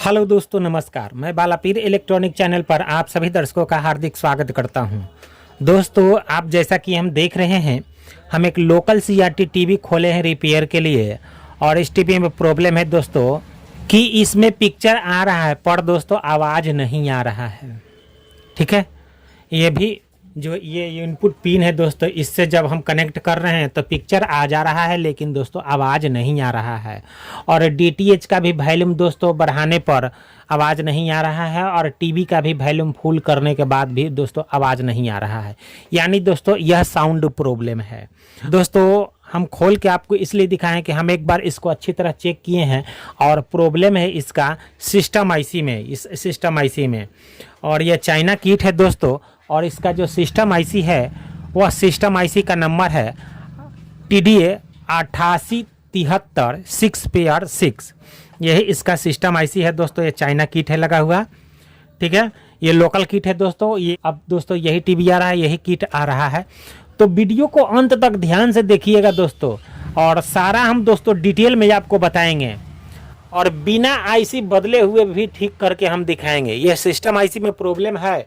Hello दोस्तों, नमस्कार। मैं बालापीर इलेक्ट्रॉनिक चैनल पर आप सभी दर्शकों का हार्दिक स्वागत करता हूं। दोस्तों, आप जैसा कि हम देख रहे हैं, हम एक लोकल सीआरटी टीवी खोले हैं रिपेयर के लिए। और इस टीवी में प्रॉब्लम है दोस्तों कि इसमें पिक्चर आ रहा है पर दोस्तों आवाज़ नहीं आ रहा है। ठीक है, ये भी जो ये इनपुट पिन है दोस्तों, इससे जब हम कनेक्ट कर रहे हैं तो पिक्चर आ जा रहा है, लेकिन दोस्तों आवाज़ नहीं आ रहा है। और डीटीएच का भी वॉल्यूम दोस्तों बढ़ाने पर आवाज़ नहीं आ रहा है, और टीवी का भी वॉल्यूम फुल करने के बाद भी दोस्तों आवाज़ नहीं आ रहा है। यानी दोस्तों यह साउंड प्रॉब्लम है। दोस्तों हम खोल के आपको इसलिए दिखाएं कि हम एक बार इसको अच्छी तरह चेक किए हैं, और प्रॉब्लम है इसका सिस्टम आईसी में, इस सिस्टम आईसी में। और यह चाइना किट है दोस्तों, और इसका जो सिस्टम आईसी है वह सिस्टम आईसी का नंबर है TDA 8873 6 पेयर 6। यही इसका सिस्टम आईसी है दोस्तों। ये चाइना किट है लगा हुआ। ठीक है, ये लोकल किट है दोस्तों। ये अब दोस्तों यही टीवी आ रहा है, यही किट आ रहा है। तो वीडियो को अंत तक ध्यान से देखिएगा दोस्तों, और सारा हम दोस्तों डिटेल में आपको बताएंगे, और बिना आईसी बदले हुए भी ठीक करके हम दिखाएंगे। यह सिस्टम आईसी में प्रॉब्लम है,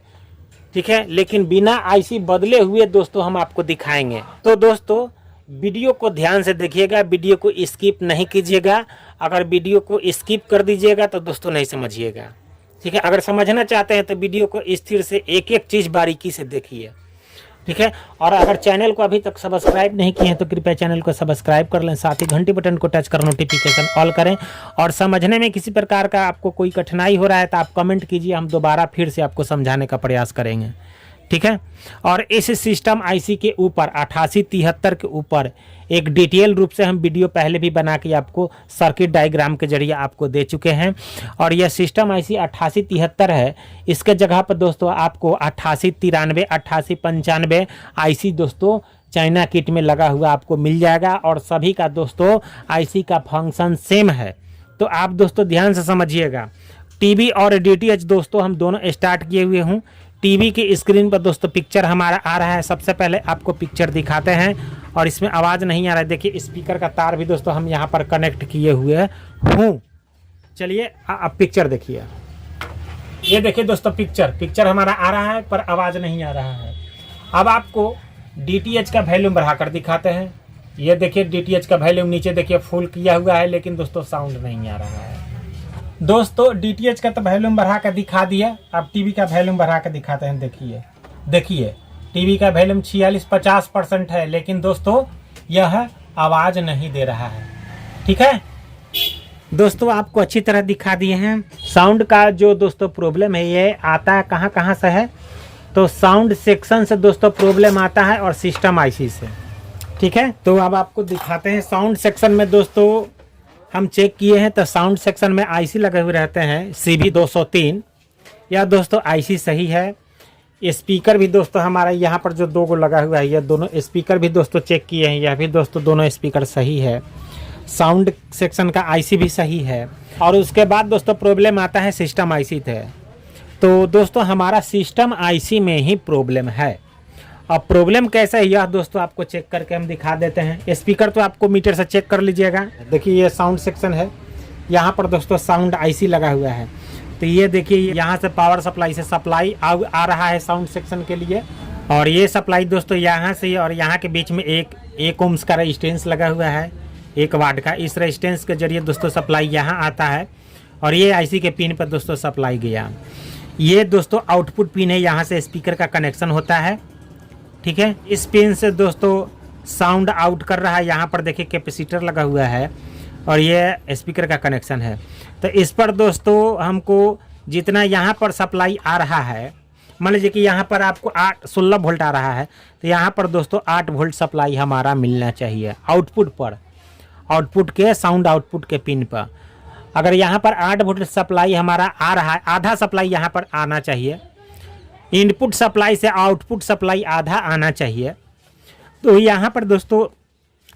ठीक है, लेकिन बिना आईसी बदले हुए दोस्तों हम आपको दिखाएंगे। तो दोस्तों वीडियो को ध्यान से देखिएगा, वीडियो को स्किप नहीं कीजिएगा। अगर वीडियो को स्किप कर दीजिएगा तो दोस्तों नहीं समझिएगा। ठीक है, अगर समझना चाहते हैं तो वीडियो को स्थिर से एक एक चीज़ बारीकी से देखिए। ठीक है, और अगर चैनल को अभी तक सब्सक्राइब नहीं किए हैं तो कृपया चैनल को सब्सक्राइब कर लें, साथ ही घंटी बटन को टच कर नोटिफिकेशन ऑल करें। और समझने में किसी प्रकार का आपको कोई कठिनाई हो रहा है तो आप कमेंट कीजिए, हम दोबारा फिर से आपको समझाने का प्रयास करेंगे। ठीक है, और इस सिस्टम आईसी के ऊपर 8873 के ऊपर एक डिटेल रूप से हम वीडियो पहले भी बना के आपको सर्किट डायग्राम के जरिए आपको दे चुके हैं। और यह सिस्टम आईसी 8873 है। इसके जगह पर दोस्तों आपको 8893 8895 आईसी दोस्तों चाइना किट में लगा हुआ आपको मिल जाएगा, और सभी का दोस्तों आईसी का फंक्शन सेम है। तो आप दोस्तों ध्यान से समझिएगा। टीवी और डीटीएच दोस्तों हम दोनों स्टार्ट किए हुए हूँ। टीवी की स्क्रीन पर दोस्तों पिक्चर हमारा आ रहा है। सबसे पहले आपको पिक्चर दिखाते हैं, और इसमें आवाज़ नहीं आ रहा है। देखिए स्पीकर का तार भी दोस्तों हम यहाँ पर कनेक्ट किए हुए हूँ। चलिए अब पिक्चर देखिए। ये देखिए दोस्तों पिक्चर हमारा आ रहा है पर आवाज़ नहीं आ रहा है। अब आपको डीटीएच का वॉल्यूम बढ़ाकर दिखाते हैं। ये देखिए डीटीएच का वॉल्यूम नीचे देखिए फुल किया हुआ है, लेकिन दोस्तों साउंड नहीं आ रहा है। दोस्तों डीटीएच का तो वॉल्यूम बढ़ा कर दिखा दिया, अब टीवी का वॉल्यूम बढ़ा कर दिखाते हैं। देखिए टीवी का वॉल्यूम 46-50% है, लेकिन दोस्तों यह आवाज़ नहीं दे रहा है। ठीक है दोस्तों, आपको अच्छी तरह दिखा दिए हैं। साउंड का जो दोस्तों प्रॉब्लम है ये आता है कहाँ से है, तो साउंड सेक्शन से दोस्तों प्रॉब्लम आता है, और सिस्टम आईसी से। ठीक है, तो अब आपको दिखाते हैं। साउंड सेक्शन में दोस्तों हम चेक किए हैं तो साउंड सेक्शन में आईसी लगे हुए रहते हैं CB203। यह दोस्तों आईसी सही है। स्पीकर भी दोस्तों हमारा यहाँ पर जो दो गो लगा हुआ है, यह दोनों स्पीकर भी दोस्तों चेक किए हैं, यह भी दोस्तों दोनों स्पीकर सही है। साउंड सेक्शन का आईसी भी सही है। और उसके बाद दोस्तों प्रॉब्लम आता है सिस्टम आईसी थे। तो दोस्तों हमारा सिस्टम आईसी में ही प्रॉब्लम है। अब प्रॉब्लम कैसा है यह दोस्तों आपको चेक करके हम दिखा देते हैं। स्पीकर तो आपको मीटर से चेक कर लीजिएगा। देखिए ये साउंड सेक्शन है, यहाँ पर दोस्तों साउंड आईसी लगा हुआ है। तो ये देखिए यहाँ से पावर सप्लाई से सप्लाई आ रहा है साउंड सेक्शन के लिए, और ये सप्लाई दोस्तों यहाँ से और यहाँ के बीच में एक ओम्स का रेजिस्टेंस लगा हुआ है, 1 वाट का। इस रेजिस्टेंस के जरिए दोस्तों सप्लाई यहाँ आता है, और ये आईसी के पिन पर दोस्तों सप्लाई गया। ये दोस्तों आउटपुट पिन है, यहाँ से स्पीकर का कनेक्शन होता है। ठीक है, इस पिन से दोस्तों साउंड आउट कर रहा है। यहाँ पर देखिए कैपेसिटर लगा हुआ है, और ये स्पीकर का कनेक्शन है। तो इस पर दोस्तों हमको जितना यहाँ पर सप्लाई आ रहा है, मान लीजिए कि यहाँ पर आपको 16 वोल्ट आ रहा है, तो यहाँ पर दोस्तों 8 वोल्ट सप्लाई हमारा मिलना चाहिए आउटपुट पर, आउटपुट के साउंड आउटपुट के पिन पर। अगर यहाँ पर 8 वोल्ट सप्लाई हमारा आ रहा है, आधा सप्लाई यहाँ पर आना चाहिए। इनपुट सप्लाई से आउटपुट सप्लाई आधा आना चाहिए। तो यहाँ पर दोस्तों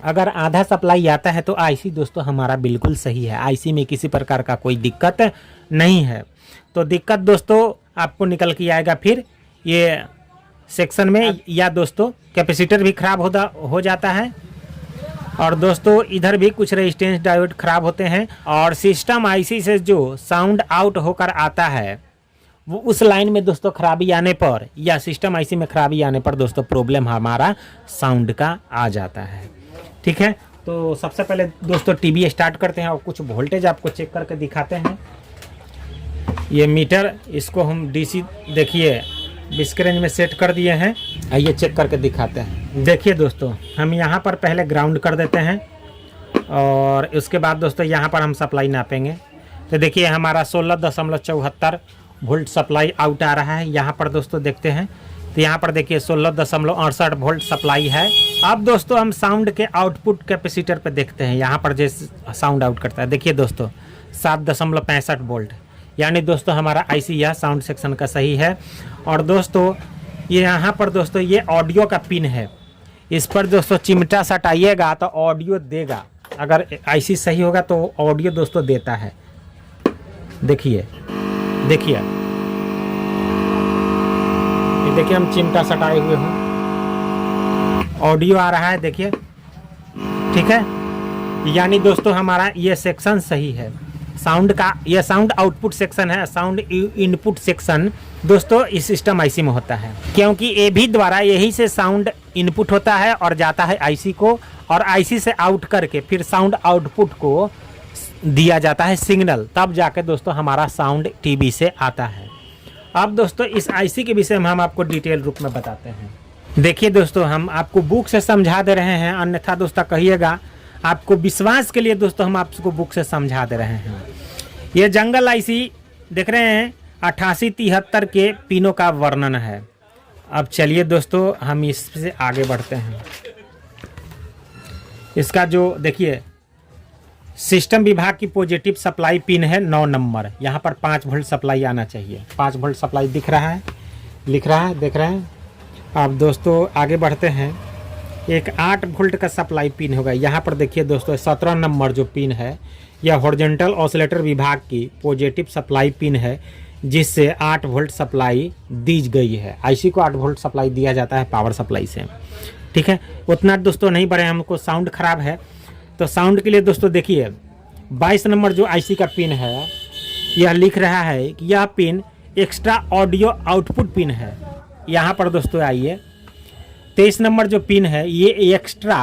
अगर आधा सप्लाई आता है तो आईसी दोस्तों हमारा बिल्कुल सही है। आईसी में किसी प्रकार का कोई दिक्कत नहीं है। तो दिक्कत दोस्तों आपको निकल के आएगा फिर ये सेक्शन में, या दोस्तों कैपेसिटर भी खराब हो जाता है। और दोस्तों इधर भी कुछ रेजिस्टेंस डायोड खराब होते हैं और सिस्टम आईसी से जो साउंड आउट होकर आता है वो उस लाइन में दोस्तों खराबी आने पर या सिस्टम आईसी में खराबी आने पर दोस्तों प्रॉब्लम हमारा साउंड का आ जाता है। ठीक है, तो सबसे पहले दोस्तों टीवी स्टार्ट करते हैं और कुछ वोल्टेज आपको चेक करके दिखाते हैं। ये मीटर इसको हम डीसी देखिए 20 के रेंज में सेट कर दिए हैं। आइए चेक करके दिखाते हैं। देखिए दोस्तों हम यहाँ पर पहले ग्राउंड कर देते हैं और उसके बाद दोस्तों यहाँ पर हम सप्लाई नापेंगे। तो देखिए हमारा 16.74 वोल्ट सप्लाई आउट आ रहा है। यहाँ पर दोस्तों देखते हैं तो यहाँ पर देखिए 16.68 वोल्ट सप्लाई है। अब दोस्तों हम साउंड के आउटपुट कैपेसिटर पे देखते हैं। यहाँ पर जैसे साउंड आउट करता है देखिए दोस्तों 7.65 वोल्ट, यानी दोस्तों हमारा आईसी यह साउंड सेक्शन का सही है। और दोस्तों ये यहाँ पर दोस्तों ये ऑडियो का पिन है, इस पर दोस्तों चिमटा सटाइएगा तो ऑडियो देगा। अगर आईसी सही होगा तो ऑडियो दोस्तों देता है। देखिए देखिए देखिए हम चिमटा सटाए हुए हैं, ऑडियो आ रहा है देखिए। ठीक है, यानी दोस्तों हमारा ये सेक्शन सही है साउंड का। ये साउंड आउटपुट सेक्शन है, साउंड इनपुट सेक्शन दोस्तों इस सिस्टम आईसी में होता है, क्योंकि एभी द्वारा यही से साउंड इनपुट होता है और जाता है आईसी को, और आईसी से आउट करके फिर साउंड आउटपुट को दिया जाता है सिग्नल, तब जाके दोस्तों हमारा साउंड टीवी से आता है। अब दोस्तों इस आईसी के विषय में हम आपको डिटेल रूप में बताते हैं। देखिए दोस्तों हम आपको बुक से समझा दे रहे हैं, अन्यथा दोस्तों कहिएगा। आपको विश्वास के लिए दोस्तों हम आपको बुक से समझा दे रहे हैं। ये जंगल आईसी देख रहे हैं 8873 के पिनों का वर्णन है। अब चलिए दोस्तों हम इससे आगे बढ़ते हैं। इसका जो देखिए सिस्टम विभाग की पॉजिटिव सप्लाई पिन है 9 नंबर। यहाँ पर 5 वोल्ट सप्लाई आना चाहिए। 5 वोल्ट सप्लाई दिख रहा है, लिख रहा है, देख रहे हैं। अब दोस्तों आगे बढ़ते हैं। एक 8 वोल्ट का सप्लाई पिन होगा। यहाँ पर देखिए दोस्तों 17 नंबर जो पिन है यह हॉरिजॉन्टल ऑसिलेटर विभाग की पॉजिटिव सप्लाई पिन है, जिससे 8 वोल्ट सप्लाई दी गई है। आईसी को 8 वोल्ट सप्लाई दिया जाता है पावर सप्लाई से। ठीक है, उतना दोस्तों नहीं बढ़े, हमको साउंड खराब है तो साउंड के लिए दोस्तों देखिए 22 नंबर जो आईसी का पिन है यह लिख रहा है कि यह pin extra audio output pin है। यहाँ पर दोस्तों आइए 23 नंबर जो पिन है ये एक्स्ट्रा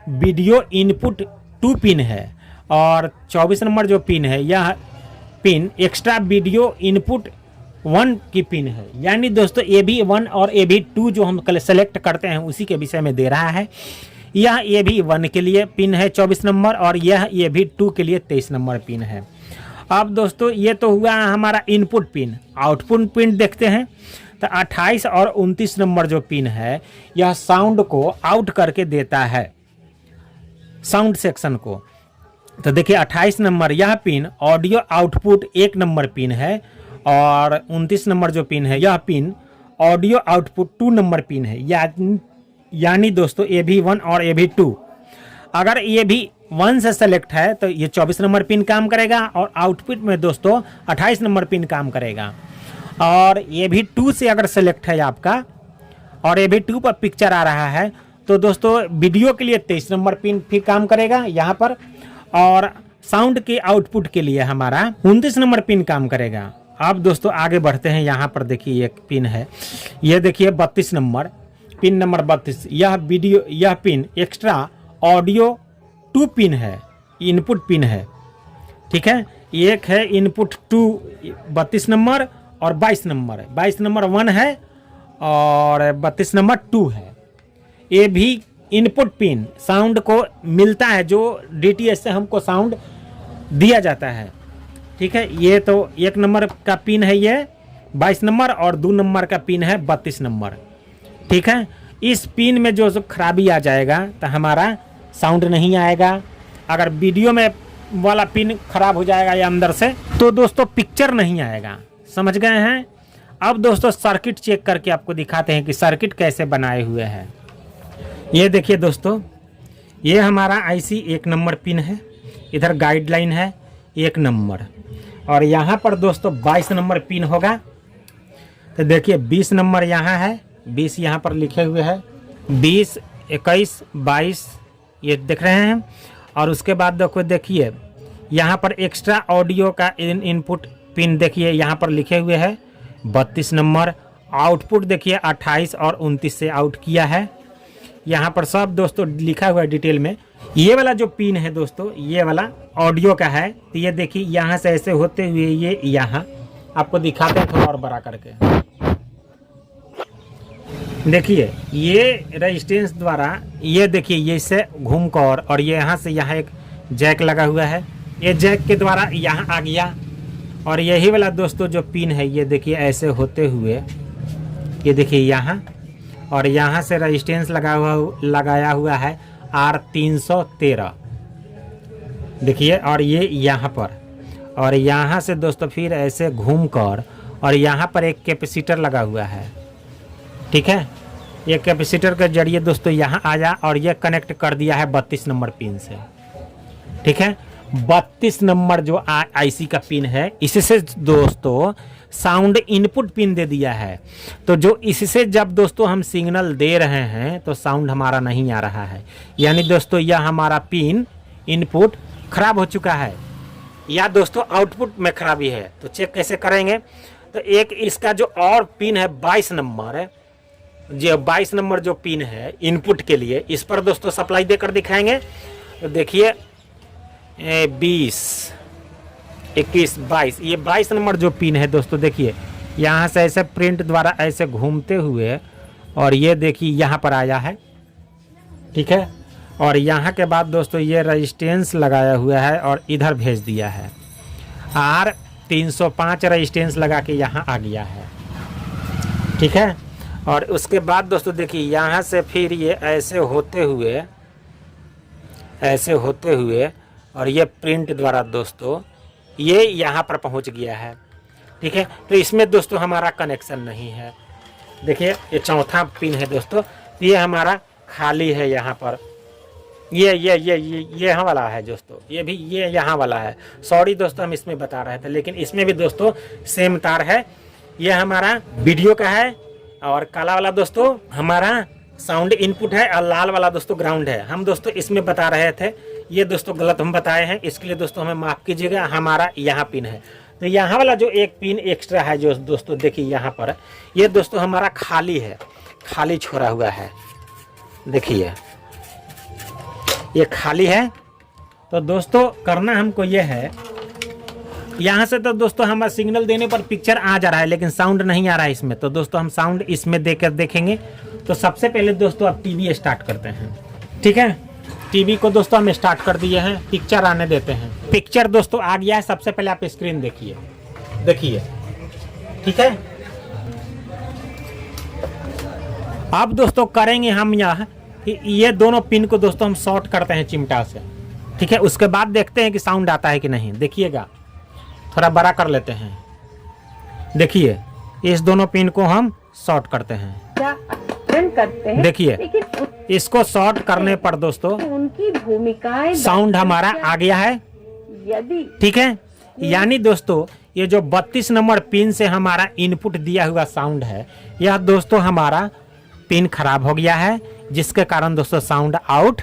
वीडियो इनपुट 2 पिन है, और 24 नंबर जो पिन है यह पिन एक्स्ट्रा वीडियो इनपुट 1 की पिन है। यानी दोस्तों AB1 और AB2 जो हम सेलेक्ट करते हैं उसी के विषय में दे रहा है। यह AB1 के लिए पिन है 24 नंबर और यह AB2 के लिए 23 नंबर पिन है। अब दोस्तों ये तो हुआ हमारा इनपुट पिन। आउटपुट पिन देखते हैं तो 28 और 29 नंबर जो पिन है यह साउंड को आउट करके देता है साउंड सेक्शन को। तो देखिए 28 नंबर यह pin audio output 1 number pin है, और 29 नंबर जो पिन है यह pin audio output 2 number pin है। यानी दोस्तों AB1 और AB2 अगर AB1 से सेलेक्ट है तो ये 24 नंबर पिन काम करेगा, और आउटपुट में दोस्तों 28 नंबर पिन काम करेगा। और AB2 से अगर सेलेक्ट है आपका और AB2 पर पिक्चर आ रहा है तो दोस्तों वीडियो के लिए 23 नंबर पिन फिर काम करेगा यहाँ पर, और साउंड के आउटपुट के लिए हमारा 29 नंबर पिन काम करेगा। अब दोस्तों आगे बढ़ते हैं। यहाँ पर देखिए एक पिन है, ये देखिए 32 नंबर पिन नंबर 32। यह पिन एक्स्ट्रा ऑडियो 2 पिन है, इनपुट पिन है। ठीक है, एक है इनपुट 2 32 नंबर और 22 नंबर है। 22 नंबर 1 है और 32 नंबर 2 है। ये भी इनपुट पिन साउंड को मिलता है, जो DTS से हमको साउंड दिया जाता है। ठीक है, ये तो 1 नंबर का पिन है ये 22 नंबर, और 2 नंबर का पिन है 32 नंबर। ठीक है, इस पिन में जो खराबी आ जाएगा तो हमारा साउंड नहीं आएगा। अगर वीडियो में वाला पिन खराब हो जाएगा या अंदर से तो दोस्तों पिक्चर नहीं आएगा। समझ गए हैं। अब दोस्तों सर्किट चेक करके आपको दिखाते हैं कि सर्किट कैसे बनाए हुए हैं। ये देखिए दोस्तों, ये हमारा आईसी 1 नंबर पिन है, इधर गाइडलाइन है 1 नंबर, और यहाँ पर दोस्तों 22 नंबर पिन होगा। तो देखिए 20 नंबर यहाँ है, 20 यहाँ पर लिखे हुए हैं, 20, 21, 22 ये देख रहे हैं। और उसके बाद देखिए यहाँ पर एक्स्ट्रा ऑडियो का इनपुट पिन देखिए यहाँ पर लिखे हुए है 32 नंबर। आउटपुट देखिए 28 और 29 से आउट किया है। यहाँ पर सब दोस्तों लिखा हुआ है डिटेल में। ये वाला जो पिन है दोस्तों, ये वाला ऑडियो का है। तो ये देखिए यहाँ से ऐसे होते हुए ये यहाँ आपको दिखाते हैं थोड़ा और बड़ा करके। देखिए ये रेजिस्टेंस द्वारा ये देखिए ये से घूम कर और ये यहाँ से यहाँ एक जैक लगा हुआ है। ये जैक के द्वारा यहाँ आ गया। और यही वाला दोस्तों जो पिन है ये देखिए ऐसे होते हुए ये देखिए यहाँ, और यहाँ से रेजिस्टेंस लगाया हुआ है R313 देखिए। और ये यहाँ पर, और यहाँ से दोस्तों फिर ऐसे घूम कर और यहाँ पर एक कैपेसिटर लगा हुआ है। ठीक है, ये कैपेसिटर के जरिए दोस्तों यहाँ आया और ये कनेक्ट कर दिया है 32 नंबर पिन से। ठीक है, 32 नंबर जो आईसी का पिन है इससे दोस्तों साउंड इनपुट पिन दे दिया है। तो जो इससे जब दोस्तों हम सिग्नल दे रहे हैं तो साउंड हमारा नहीं आ रहा है, यानी दोस्तों यह हमारा पिन इनपुट खराब हो चुका है या दोस्तों आउटपुट में खराबी है। तो चेक कैसे करेंगे? तो एक इसका जो और पिन है 22 नंबर है, जो 22 नंबर जो पिन है इनपुट के लिए, इस पर दोस्तों सप्लाई देकर दिखाएंगे। तो देखिए 20, 21, 22, ये 22 नंबर जो पिन है दोस्तों देखिए यहाँ से ऐसे प्रिंट द्वारा ऐसे घूमते हुए और ये देखिए यहाँ पर आया है। ठीक है, और यहाँ के बाद दोस्तों ये रेजिस्टेंस लगाया हुआ है और इधर भेज दिया है। R305 रेजिस्टेंस लगा के यहाँ आ गया है। ठीक है, और उसके बाद दोस्तों देखिए यहाँ से फिर ये ऐसे होते हुए और ये प्रिंट द्वारा दोस्तों ये यहाँ पर पहुँच गया है। ठीक है, तो इसमें दोस्तों हमारा कनेक्शन नहीं है। देखिए ये चौथा पिन है दोस्तों, ये हमारा खाली है। यहाँ पर ये यहाँ वाला है दोस्तों, ये भी ये यहाँ वाला है। सॉरी दोस्तों हम इसमें बता रहे थे, लेकिन इसमें भी दोस्तों सेम तार है। ये हमारा वीडियो का है और काला वाला दोस्तों हमारा साउंड इनपुट है और लाल वाला दोस्तों ग्राउंड है। हम दोस्तों इसमें बता रहे थे, ये दोस्तों गलत हम बताए हैं, इसके लिए दोस्तों हमें माफ़ कीजिएगा। हमारा यहाँ पिन है, तो यहाँ वाला जो एक पिन एक्स्ट्रा है जो दोस्तों देखिए यहाँ पर ये दोस्तों हमारा खाली है, खाली छोड़ा हुआ है। देखिए ये खाली है। तो दोस्तों करना हमको ये है, यहाँ से तो दोस्तों हमारा सिग्नल देने पर पिक्चर आ जा रहा है लेकिन साउंड नहीं आ रहा है इसमें। तो दोस्तों हम साउंड इसमें देकर देखेंगे। तो सबसे पहले दोस्तों अब टीवी स्टार्ट करते हैं। ठीक है, टीवी को दोस्तों हम स्टार्ट कर दिए हैं, पिक्चर आने देते हैं। पिक्चर दोस्तों आ गया है। सबसे पहले आप स्क्रीन देखिए। ठीक है, अब दोस्तों करेंगे हम ये दोनों पिन को दोस्तों हम शॉर्ट करते हैं चिमटा से। ठीक है, उसके बाद देखते हैं कि साउंड आता है कि नहीं। देखिएगा, थोड़ा बड़ा कर लेते हैं। देखिए इस दोनों पिन को हम शॉर्ट करते हैं। देखिए इसको शॉर्ट करने पर दोस्तों उनकी भूमिकाएं साउंड हमारा आ गया है। यदि ठीक है, यानी दोस्तों ये जो 32 नंबर पिन से हमारा इनपुट दिया हुआ साउंड है, यह दोस्तों हमारा पिन खराब हो गया है, जिसके कारण दोस्तों साउंड आउट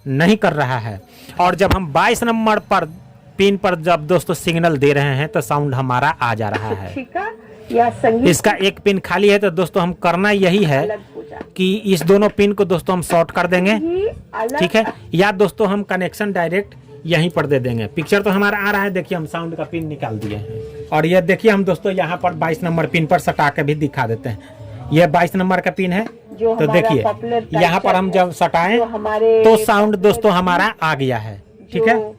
नहीं कर रहा है। और जब हम 22 नंबर पर पिन पर जब दोस्तों सिग्नल दे रहे हैं तो साउंड हमारा आ जा रहा है। या संगीत इसका एक पिन खाली है। तो दोस्तों हम करना यही है कि इस दोनों पिन को दोस्तों हम शॉर्ट कर देंगे। ठीक है, या दोस्तों हम कनेक्शन डायरेक्ट यहीं पर दे देंगे। पिक्चर तो हमारा आ रहा है, देखिए हम साउंड का पिन निकाल दिए हैं। और ये देखिए हम दोस्तों यहाँ पर 22 नंबर पिन पर सटा के भी दिखा देते हैं। ये 22 नंबर का पिन है। तो देखिए यहाँ पर हम जब सटाएं तो साउंड दोस्तों हमारा आ गया है। ठीक है,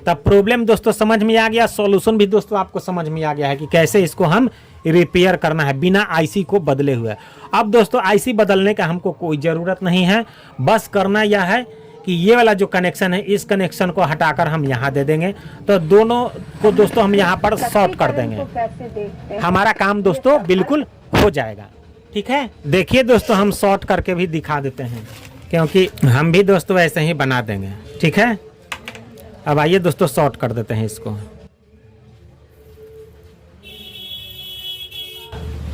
तब प्रॉब्लम दोस्तों समझ में आ गया, सॉल्यूशन भी दोस्तों आपको समझ में आ गया है कि कैसे इसको हम रिपेयर करना है बिना आईसी को बदले हुए। अब दोस्तों आईसी बदलने का हमको कोई ज़रूरत नहीं है, बस करना यह है कि ये वाला जो कनेक्शन है इस कनेक्शन को हटाकर हम यहाँ दे देंगे। तो दोनों को दोस्तों हम यहाँ पर शॉर्ट कर देंगे, हमारा काम दोस्तों बिल्कुल हो जाएगा। ठीक है, देखिए दोस्तों हम शॉर्ट करके भी दिखा देते हैं, क्योंकि हम भी दोस्तों ऐसे ही बना देंगे। ठीक है, अब आइए दोस्तों शॉर्ट कर देते हैं इसको।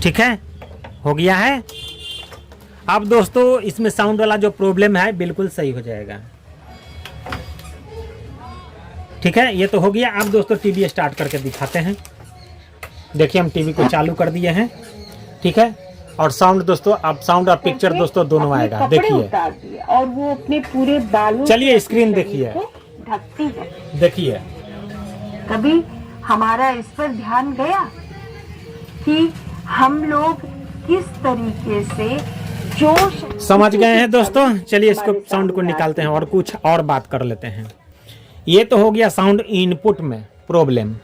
ठीक है, हो गया है। अब दोस्तों इसमें साउंड वाला जो प्रॉब्लम है बिल्कुल सही हो जाएगा। ठीक है, ये तो हो गया। अब दोस्तों टीवी स्टार्ट करके दिखाते हैं। देखिए हम टीवी को चालू कर दिए हैं, ठीक है। और साउंड दोस्तों, अब साउंड और पिक्चर दोस्तों दोनों अपने आएगा। कपड़े देखिए, उतार दिए और वो अपने पूरे बालों चलिए से स्क्रीन अपने देखिए। शरीर को ढकती है। देखिए कभी हमारा इस पर ध्यान गया कि हम लोग किस तरीके से जोश समझ गए हैं दोस्तों। चलिए इसको साउंड को निकालते हैं और कुछ और बात कर लेते हैं। ये तो हो गया साउंड इनपुट में प्रॉब्लम।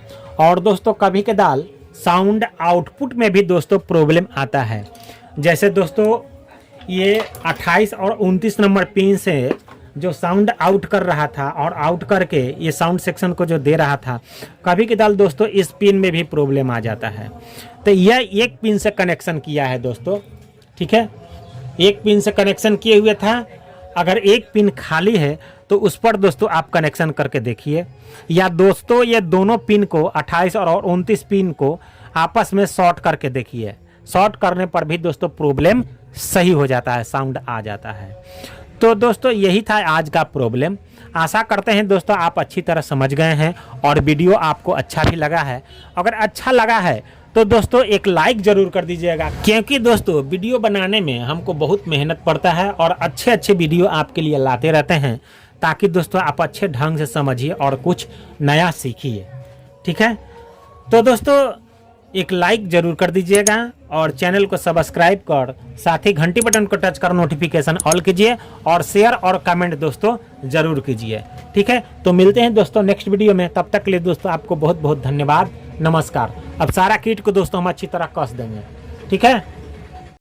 और दोस्तों कभी कदाल साउंड आउटपुट में भी दोस्तों प्रॉब्लम आता है। जैसे दोस्तों ये 28 और 29 नंबर पिन से जो साउंड आउट कर रहा था और आउट करके ये साउंड सेक्शन को जो दे रहा था, कभी कदाल दोस्तों इस पिन में भी प्रॉब्लम आ जाता है। तो यह एक पिन से कनेक्शन किया है दोस्तों, ठीक है। एक पिन से कनेक्शन किए हुए था। अगर एक पिन खाली है तो उस पर दोस्तों आप कनेक्शन करके देखिए, या दोस्तों ये दोनों पिन को 28 और 29 पिन को आपस में शॉर्ट करके देखिए। शॉर्ट करने पर भी दोस्तों प्रॉब्लम सही हो जाता है, साउंड आ जाता है। तो दोस्तों यही था आज का प्रॉब्लम। आशा करते हैं दोस्तों आप अच्छी तरह समझ गए हैं और वीडियो आपको अच्छा भी लगा है। अगर अच्छा लगा है तो दोस्तों एक लाइक जरूर कर दीजिएगा, क्योंकि दोस्तों वीडियो बनाने में हमको बहुत मेहनत पड़ता है और अच्छे अच्छे वीडियो आपके लिए लाते रहते हैं, ताकि दोस्तों आप अच्छे ढंग से समझिए और कुछ नया सीखिए, ठीक है। तो दोस्तों एक लाइक जरूर कर दीजिएगा और चैनल को सब्सक्राइब कर साथ ही घंटी बटन को टच कर नोटिफिकेशन ऑल कीजिए और शेयर और कमेंट दोस्तों जरूर कीजिए, ठीक है। तो मिलते हैं दोस्तों नेक्स्ट वीडियो में। तब तक के लिए दोस्तों आपको बहुत बहुत धन्यवाद, नमस्कार। अब सारा किट को दोस्तों हम अच्छी तरह कस देंगे, ठीक है।